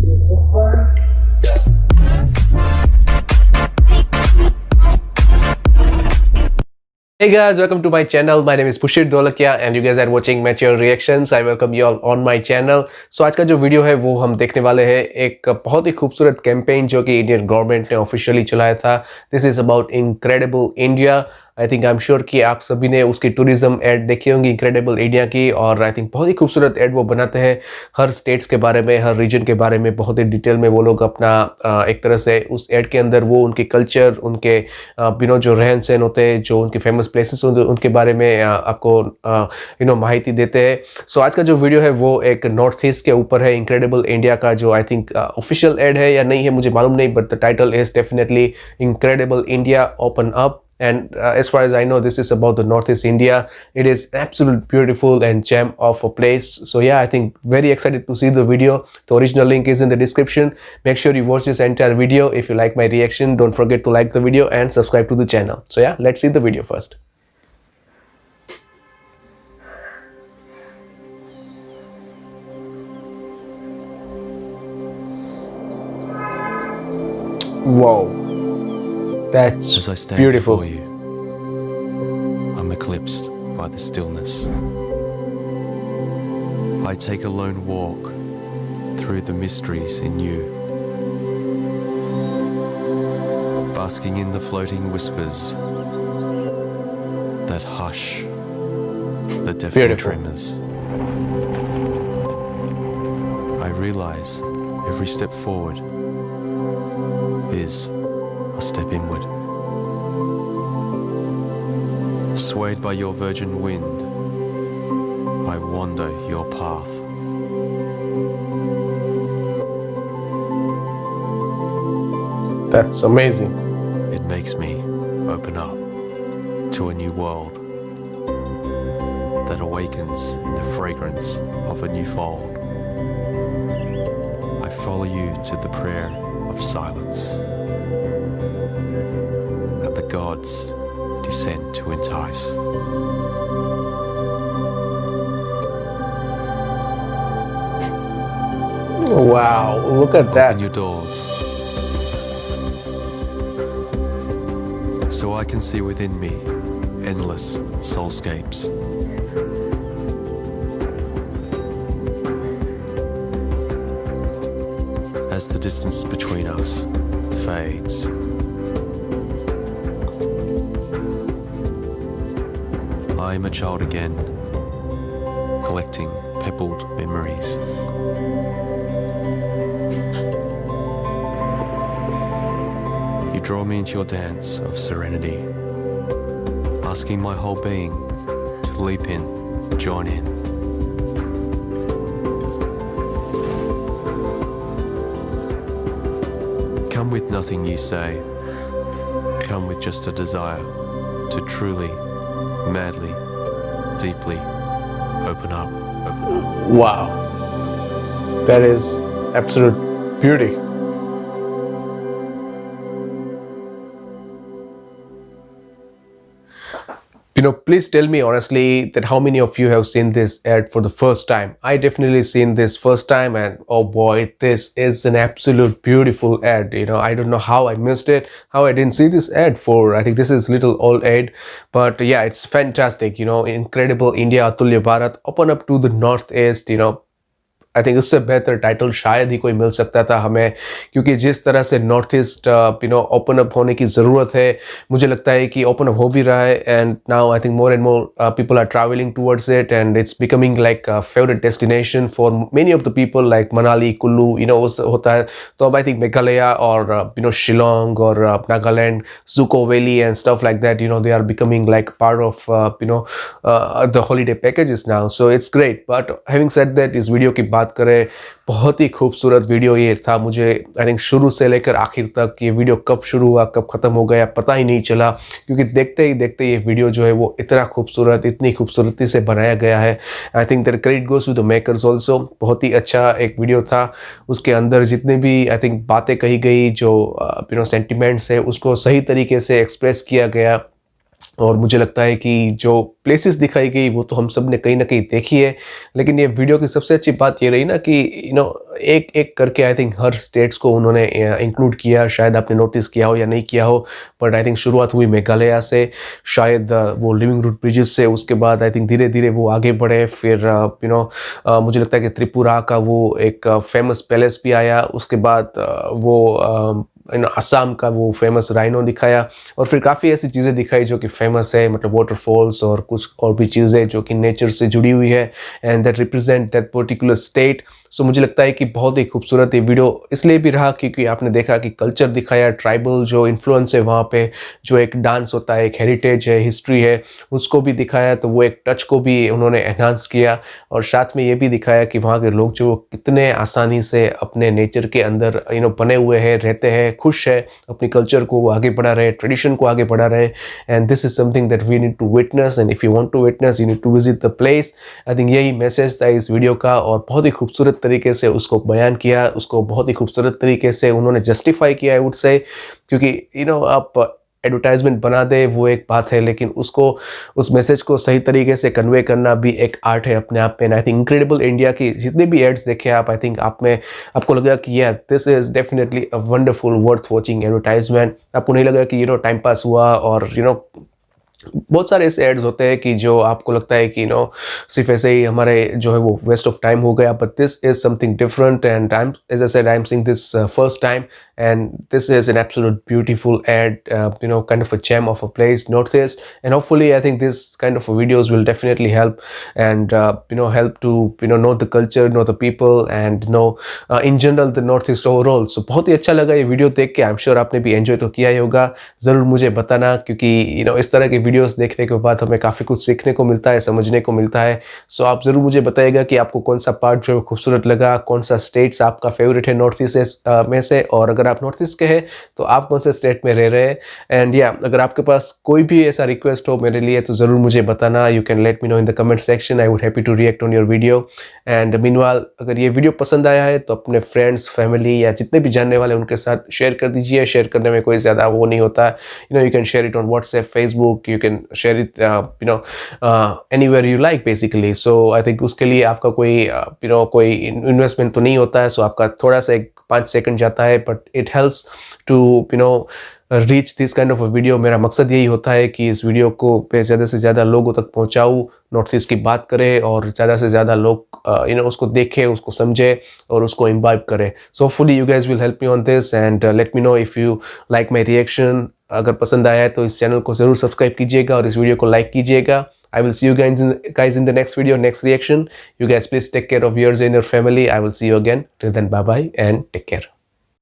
Hey guys, welcome to my channel. My name is Pushit Dolakia and you guys are watching Mature Reactions. I welcome you all on my channel. So आज का जो video है वो हम देखने वाले हैं एक बहुत ही खूबसूरत कैंपेन जो कि इंडियन गवर्नमेंट ने ऑफिशियली चलाया था. This is about incredible India. I think I am sure कि आप सभी ने उसकी टूरिज्म एड देखी होंगी इनक्रेडिबल इंडिया की, और आई थिंक बहुत ही खूबसूरत एड वो बनाते हैं. हर स्टेट्स के बारे में, हर रीजन के बारे में बहुत ही डिटेल में वो लोग अपना एक तरह से उस एड के अंदर वो उनके कल्चर, उनके जो रहन सहन होते हैं, जो उनके फेमस प्लेसेस होते हैं, उनके बारे में आपको माहिती देते हैं. सो आज का जो वीडियो है वो एक नॉर्थ ईस्ट के ऊपर है, इनक्रेडिबल इंडिया का जो आई थिंक ऑफिशियल एड है या नहीं है मुझे मालूम नहीं, but the title is definitely incredible India open up. And as far as I know, this is about the Northeast India. It is absolute beautiful and gem of a place. So yeah, I think very excited to see the video. The original link is in the description. Make sure you watch this entire video. If you like my reaction, don't forget to like the video and subscribe to the channel. So yeah, let's see the video first. Wow. That's As I stand beautiful. before you, I'm eclipsed by the stillness. I take a lone walk through the mysteries in you, basking in the floating whispers that hush the deafening tremors. I realize every step forward is a step inward. Swayed by your virgin wind, I wander your path. That's amazing. It makes me open up to a new world that awakens in the fragrance of a new fold. I follow you to the prayer of silence, and the gods descend to entice. Wow, look at that. Open your doors so I can see within me endless soulscapes. As the distance between us fades, I am a child again, collecting pebbled memories. You draw me into your dance of serenity, asking my whole being to leap in, join in. Come with nothing you say, come with just a desire to truly, madly, deeply open up. Wow, that is absolute beauty. Please tell me honestly that how many of you have seen this ad for the first time. I definitely seen this first time, and oh boy, this is an absolute beautiful ad. I don't know how I missed it, how I didn't see this ad for. I think this is little old ad, but yeah, it's fantastic. Incredible India, Atulya Bharat, open up to the Northeast. I think उससे बेहतर title शायद ही कोई मिल सकता था हमें, क्योंकि जिस तरह से नॉर्थ ईस्ट ओपन अप होने की ज़रूरत है, मुझे लगता है कि ओपन अप हो भी रहा है. And now I think more and more people are travelling towards it, and it's becoming like favourite destination for many of the people, like Manali, Kullu, होता है. तो अब आई थिंक मेघालय और शिलोंग और Nagaland, Dzukou valley and stuff like that, they are becoming like part of the holiday packages now. So it's great. But having said that, इस video की बात करें, बहुत ही खूबसूरत वीडियो ये था. मुझे आई थिंक शुरू से लेकर आखिर तक ये वीडियो कब शुरू हुआ, कब ख़त्म हो गया, पता ही नहीं चला, क्योंकि देखते ही देखते ये वीडियो जो है वो इतना खूबसूरत, इतनी खूबसूरती से बनाया गया है. I think that credit goes to the makers also. बहुत ही अच्छा एक वीडियो था. उसके अंदर जितने भी आई थिंक बातें कही गई, जो सेंटिमेंट्स है, उसको सही तरीके से एक्सप्रेस किया गया. और मुझे लगता है कि जो प्लेसेस दिखाई गई वो तो हम सब ने कहीं ना कहीं देखी है, लेकिन ये वीडियो की सबसे अच्छी बात ये रही ना कि एक एक करके आई थिंक हर स्टेट्स को उन्होंने इंक्लूड किया। शायद आपने नोटिस किया हो या नहीं किया हो, बट आई थिंक शुरुआत हुई मेघालय से, शायद वो लिविंग रूट ब्रिजेस से, उसके बाद आई थिंक धीरे धीरे वो आगे बढ़े। फिर मुझे लगता है कि त्रिपुरा का वो एक फेमस पैलेस भी आया, उसके बाद वो असम का वो फेमस राइनो दिखाया, और फिर काफ़ी ऐसी चीज़ें दिखाई जो कि फेमस है, मतलब वाटरफॉल्स और कुछ और भी चीज़ें जो कि नेचर से जुड़ी हुई है and that represent that particular state. So मुझे लगता है कि बहुत ही खूबसूरत ये वीडियो इसलिए भी रहा क्योंकि आपने देखा कि कल्चर दिखाया, ट्राइबल जो इन्फ्लुएंस है वहाँ पे, जो एक डांस होता है, एक हेरिटेज है, हिस्ट्री है, उसको भी दिखाया। तो वो एक टच को भी उन्होंने एनहांस किया, और साथ में ये भी दिखाया कि वहाँ के लोग जो कितने आसानी से अपने नेचर के अंदर बने हुए हैं, रहते हैं, खुश है, अपनी कल्चर को आगे बढ़ा रहे, ट्रेडिशन को आगे बढ़ा रहे। And this is something that we need to witness, and if you want to witness you need to visit the place. I think यही मैसेज था इस वीडियो का, और बहुत ही खूबसूरत तरीके से उसको बयान किया, उसको बहुत ही खूबसूरत तरीके से उन्होंने जस्टिफाई किया आई वुड से, क्योंकि आप एडवर्टाइजमेंट बना दे वो एक बात है, लेकिन उसको उस मैसेज को सही तरीके से कन्वे करना भी एक आर्ट है अपने आप में। आई थिंक इनक्रेडिबल इंडिया की जितने भी एड्स देखे आप, आई थिंक आप में आपको लगा कि यार this is definitely a wonderful worth watching advertisement. आपको नहीं लगा कि टाइम पास हुआ, और बहुत सारे ऐसे एड्स होते हैं कि जो आपको लगता है कि सिर्फ ऐसे ही हमारे जो है वो वेस्ट ऑफ टाइम हो गया, but this is something different and I am as I said I am seeing this first time and this is an absolute beautiful ad, kind of a gem of a place, Northeast, and hopefully I think this kind of videos will definitely help, and help to know the culture, know the people, and in general the Northeast overall. So बहुत ही अच्छा लगा ये video देख के, I am sure आपने भी enjoy तो किया ही होगा। ज़रूर मुझे बताना, क्योंकि इस तरह के वीडियोस देखने के बाद हमें काफ़ी कुछ सीखने को मिलता है, समझने को मिलता है। सो आप ज़रूर मुझे बताइएगा कि आपको कौन सा पार्ट जो है खूबसूरत लगा, कौन सा स्टेट्स आपका फेवरेट है नॉर्थ ईस्ट में से, और अगर आप नॉर्थ ईस्ट के हैं तो आप कौन से स्टेट में रह रहे हैं। एंड या अगर आपके पास कोई भी ऐसा रिक्वेस्ट हो मेरे लिए तो ज़रूर मुझे बताना, you can let me know in the comment section, I would happy to react on your video. And meanwhile अगर ये वीडियो पसंद आया है तो अपने फ्रेंड्स, फैमिली या जितने भी जानने वाले उनके साथ शेयर कर दीजिए। शेयर करने में कोई ज़्यादा वो नहीं होता, you can share it on WhatsApp, Facebook, you can share it anywhere you like basically. So I think उसके लिए आपका कोई इन्वेस्टमेंट तो नहीं होता है, सो आपका थोड़ा सा 5 सेकंड जाता है, but it helps to reach this kind of a video. मेरा मकसद यही होता है कि इस वीडियो को मैं ज़्यादा से ज़्यादा लोगों तक पहुंचाऊं, नॉर्थ ईस्ट की बात करें, और ज़्यादा से ज़्यादा लोग उसको देखें, उसको समझे और उसको इम्बाइब करें। So hopefully you guys will help me on this, and let me know if you like my reaction. अगर पसंद आया है तो इस चैनल को ज़रूर सब्सक्राइब कीजिएगा और इस वीडियो को लाइक कीजिएगा। I will see you guys in the next video, next reaction. You guys please take care of yours and your family. I will see you again. Till then, bye bye and take care.